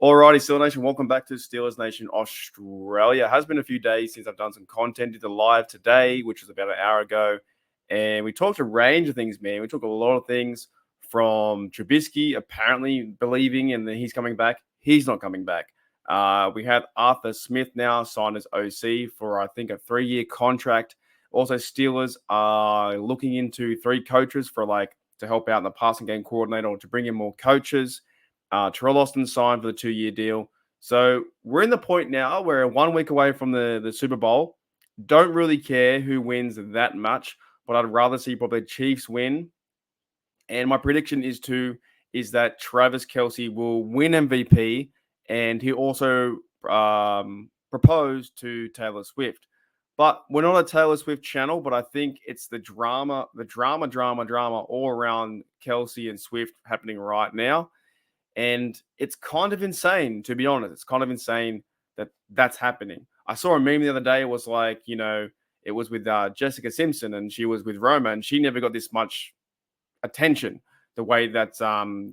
Alrighty, Steelers Nation, welcome back to Steelers Nation Australia. It has been a few days since I've done some content. Did the live today, which was about an hour ago, and we talked a range of things, man. We talked a lot of things from Trubisky apparently believing and that he's coming back. He's not coming back. We have Arthur Smith now signed as OC for, I think, a 3-year contract. Also, Steelers are looking into 3 coaches for to help out in the passing game coordinator or to bring in more coaches. Terrell Austin signed for the 2-year deal. So we're in the point now where 1 week away from the Super Bowl. Don't really care who wins that much, but I'd rather see probably Chiefs win. And my prediction is that Travis Kelce will win MVP, and he also proposed to Taylor Swift. But we're not a Taylor Swift channel, but I think it's the drama all around Kelce and Swift happening right now. And it's kind of insane, to be honest. It's kind of insane that that's happening. I saw a meme the other day. It was it was with Jessica Simpson, and she was with Roma, and she never got this much attention the way that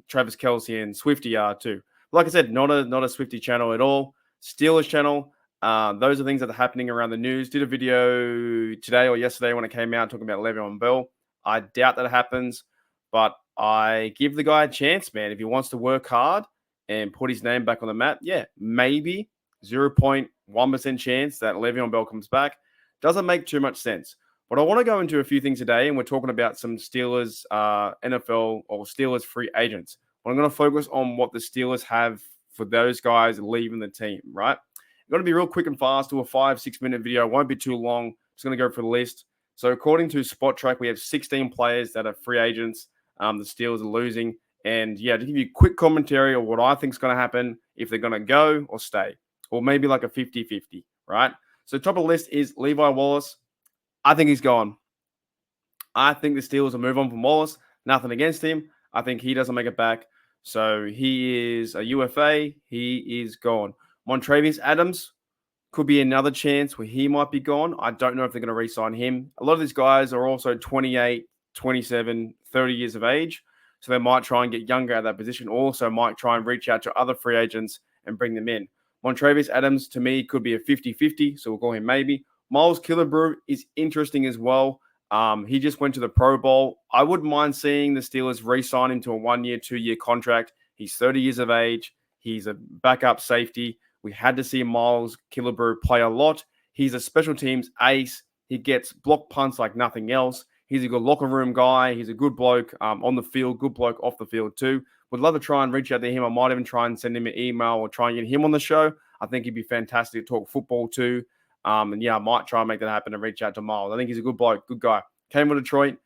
Travis Kelce and Swifty are too. Like I said, not a Swifty channel at all. Steelers channel. Those are things that are happening around the news. Did a video today or yesterday when it came out talking about Le'Veon Bell. I doubt that happens, but I give the guy a chance, man. If he wants to work hard and put his name back on the map, yeah, maybe 0.1% chance that Le'Veon Bell comes back. Doesn't make too much sense. But I want to go into a few things today, and we're talking about some Steelers NFL or Steelers free agents. But I'm going to focus on what the Steelers have for those guys leaving the team, right? I'm going to be real quick and fast, do a 5-6 minute video. It won't be too long. Just going to go for the list. So according to Spot Track, we have 16 players that are free agents. The Steelers are losing. And yeah, to give you a quick commentary of what I think is going to happen, if they're going to go or stay, or maybe like a 50-50, right? So top of the list is Levi Wallace. I think he's gone. I think the Steelers will move on from Wallace. Nothing against him. I think he doesn't make it back. So he is a UFA. He is gone. Montravius Adams could be another chance where he might be gone. I don't know if they're going to re-sign him. A lot of these guys are also 28, 27, 30 years of age. So they might try and get younger at that position. Also might try and reach out to other free agents and bring them in. Montravius Adams, to me, could be a 50-50. So we'll call him maybe. Miles Killebrew is interesting as well. He just went to the Pro Bowl. I wouldn't mind seeing the Steelers re-sign him to a 1-year, 2-year contract. He's 30 years of age. He's a backup safety. We had to see Miles Killebrew play a lot. He's a special teams ace. He gets block punts like nothing else. He's a good locker room guy. He's a good bloke on the field, good bloke off the field too. Would love to try and reach out to him. I might even try and send him an email or try and get him on the show. I think he'd be fantastic to talk football too. And yeah, I might try and make that happen and reach out to Miles. I think he's a good bloke, good guy. Came with Detroit.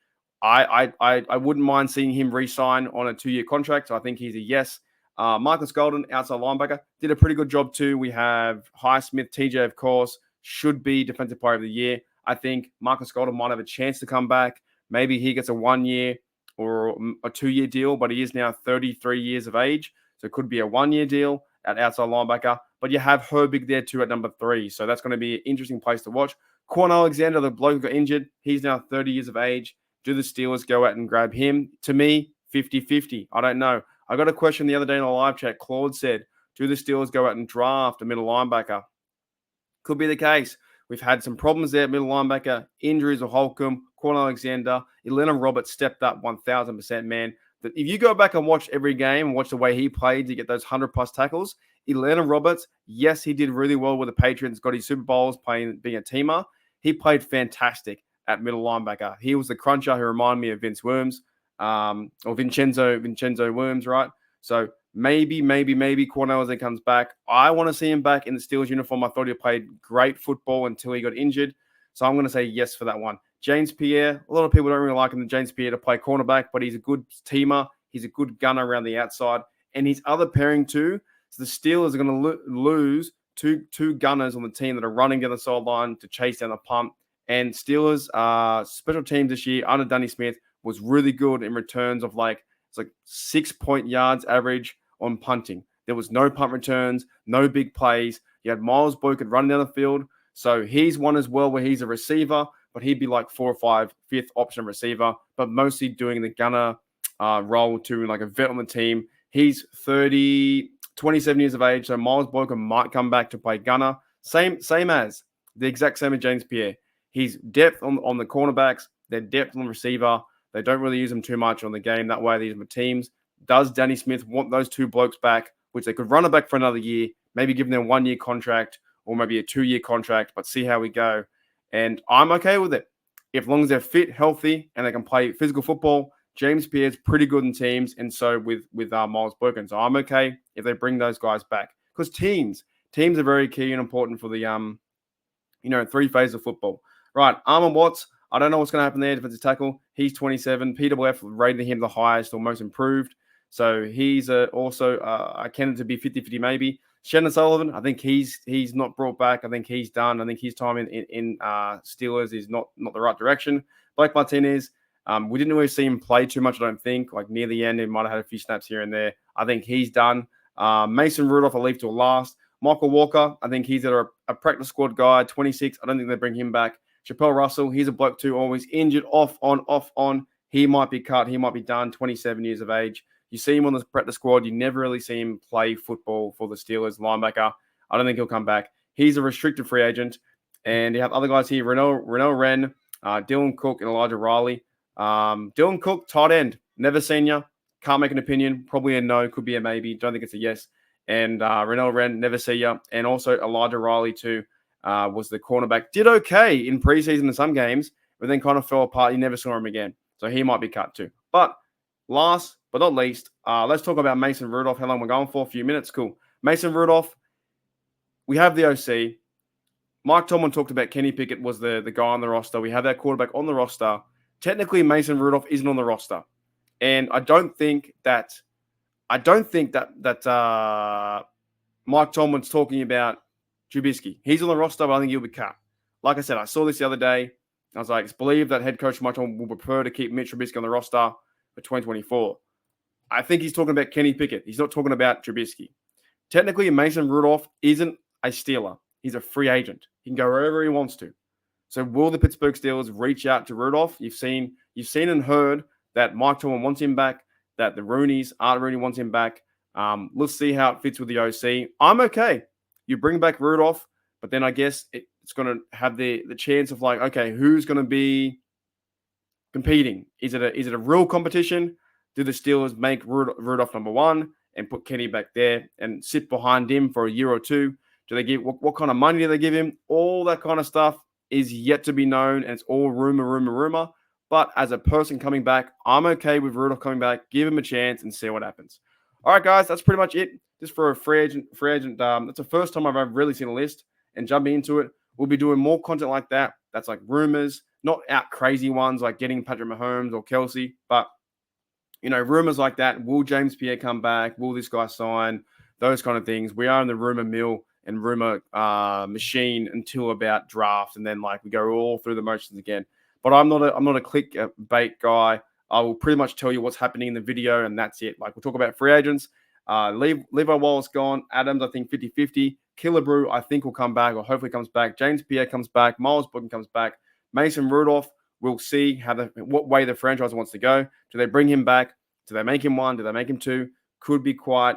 I wouldn't mind seeing him re-sign on a 2-year contract. So I think he's a yes. Marcus Golden, outside linebacker, did a pretty good job too. We have Highsmith, TJ, of course, should be Defensive Player of the Year. I think Marcus Golden might have a chance to come back. Maybe he gets a 1-year or a 2-year deal, but he is now 33 years of age. So it could be a 1-year deal at outside linebacker. But you have Herbig there too at number 3. So that's going to be an interesting place to watch. Quan Alexander, the bloke who got injured, he's now 30 years of age. Do the Steelers go out and grab him? To me, 50-50. I don't know. I got a question the other day in a live chat. Claude said, do the Steelers go out and draft a middle linebacker? Could be the case. We've had some problems there at middle linebacker. Injuries of Holcomb, Quan Alexander. Elena Roberts stepped up 1,000%, man. But if you go back and watch every game and watch the way he played to get those 100-plus tackles, Elena Roberts, yes, he did really well with the Patriots, got his Super Bowls being a teamer. He played fantastic at middle linebacker. He was the cruncher who reminded me of Vince Worms. Or Vincenzo Worms, right? So maybe Cornell as he comes back. I want to see him back in the Steelers uniform. I thought he played great football until he got injured. So I'm going to say yes for that one. James Pierre, a lot of people don't really like him, James Pierre, to play cornerback, but he's a good teamer. He's a good gunner around the outside. And his other pairing too, so the Steelers are going to lose two gunners on the team that are running down the sideline to chase down the punt. And Steelers special teams this year under Danny Smith was really good in returns of it's like 6 point yards average on punting. There was no punt returns, no big plays. You had Miles Boykin running down the field. So he's one as well where he's a receiver, but he'd be like 4 or 5 fifth option receiver, but mostly doing the gunner role to like a vet on the team. He's 32 27 years of age. So Miles Boykin might come back to play gunner. Same as the exact same as James Pierre. He's depth on the cornerbacks. Their depth on the receiver. They don't really use them too much on the game. That way, these are teams. Does Danny Smith want those two blokes back, which they could run it back for another year, maybe give them a 1 year contract or maybe a 2 year contract, but see how we go. And I'm okay with it. If long as they're fit, healthy, and they can play physical football, James Pierre's pretty good in teams, and so with Miles Boykin. So I'm okay if they bring those guys back. Because teams are very key and important for the 3 phases of football. Right, Armon Watts, I don't know what's going to happen there, defensive tackle. He's 27. PWF rated him the highest or most improved. So he's also a candidate to be 50-50 maybe. Shannon Sullivan, I think he's not brought back. I think he's done. I think his time in Steelers is not the right direction. Blake Martinez, we didn't really see him play too much, I don't think. Like near the end, he might have had a few snaps here and there. I think he's done. Mason Rudolph, I'll leave till last. Michael Walker, I think he's a practice squad guy, 26. I don't think they bring him back. Chappelle Russell, he's a bloke too, always injured, off, on. He might be cut. He might be done, 27 years of age. You see him on the practice squad. You never really see him play football for the Steelers, linebacker. I don't think he'll come back. He's a restricted free agent. And you have other guys here, Renault Wren, Dylan Cook, and Elijah Riley. Dylan Cook, tight end, never seen ya. Can't make an opinion. Probably a no, could be a maybe. Don't think it's a yes. And Renault Wren, never see ya. And also Elijah Riley too, was the cornerback. Did okay in preseason in some games, but then kind of fell apart. You never saw him again. So he might be cut too. But last but not least, let's talk about Mason Rudolph. How long we're going for? A few minutes. Cool. Mason Rudolph, we have the OC. Mike Tomlin talked about Kenny Pickett was the guy on the roster. We have that quarterback on the roster. Technically, Mason Rudolph isn't on the roster. And I don't think that Mike Tomlin's talking about Trubisky. He's on the roster, but I think he'll be cut. Like I said, I saw this the other day. I was like, it's believed that head coach Mike Tomlin will prefer to keep Mitch Trubisky on the roster for 2024. I think he's talking about Kenny Pickett. He's not talking about Trubisky. Technically, Mason Rudolph isn't a Steeler. He's a free agent. He can go wherever he wants to. So will the Pittsburgh Steelers reach out to Rudolph? You've seen and heard that Mike Tomlin wants him back, that the Art Rooney wants him back. Let's see how it fits with the OC. I'm okay. You bring back Rudolph, but then I guess it's going to have the chance of like, okay, who's going to be competing? Is it a real competition? Do the Steelers make Rudolph number one and put Kenny back there and sit behind him for a year or two? Do they give what kind of money do they give him? All that kind of stuff is yet to be known, and it's all rumor. But as a person coming back, I'm okay with Rudolph coming back. Give him a chance and see what happens. All right, guys, that's pretty much it. Just for a free agent. That's the first time I've ever really seen a list. And jumping into it, we'll be doing more content like that. That's like rumors, not out crazy ones like getting Patrick Mahomes or Kelsey, but rumors like that. Will James Pierre come back? Will this guy sign? Those kind of things. We are in the rumor mill and rumor machine until about draft, and then like we go all through the motions again. But I'm not a clickbait guy. I will pretty much tell you what's happening in the video, and that's it. Like we'll talk about free agents. Levi Wallace gone. Adams, I think 50-50. Killebrew, I think will come back, or hopefully comes back. James Pierre comes back. Miles Boykin comes back. Mason Rudolph, we'll see what way the franchise wants to go. Do they bring him back? Do they make him one? Do they make him two? Could be quite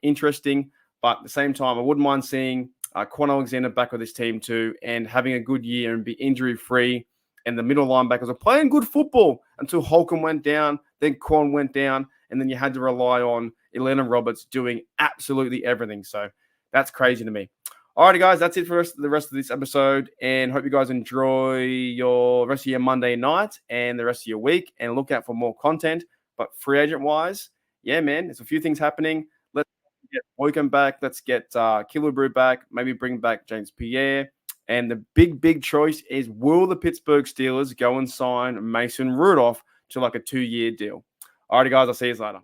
interesting. But at the same time, I wouldn't mind seeing Quan Alexander back with this team too and having a good year and be injury-free. And the middle linebackers are playing good football until Holcomb went down, then Quan went down, and then you had to rely on Elena Roberts doing absolutely everything. So that's crazy to me. All righty, guys, that's it for the rest of this episode, and hope you guys enjoy your rest of your Monday night and the rest of your week, and look out for more content. But free agent-wise, yeah, man, there's a few things happening. Let's get Boykin back. Let's get Killebrew back. Maybe bring back James Pierre. And the big choice is, will the Pittsburgh Steelers go and sign Mason Rudolph to like a 2-year deal? All righty, guys, I'll see you later.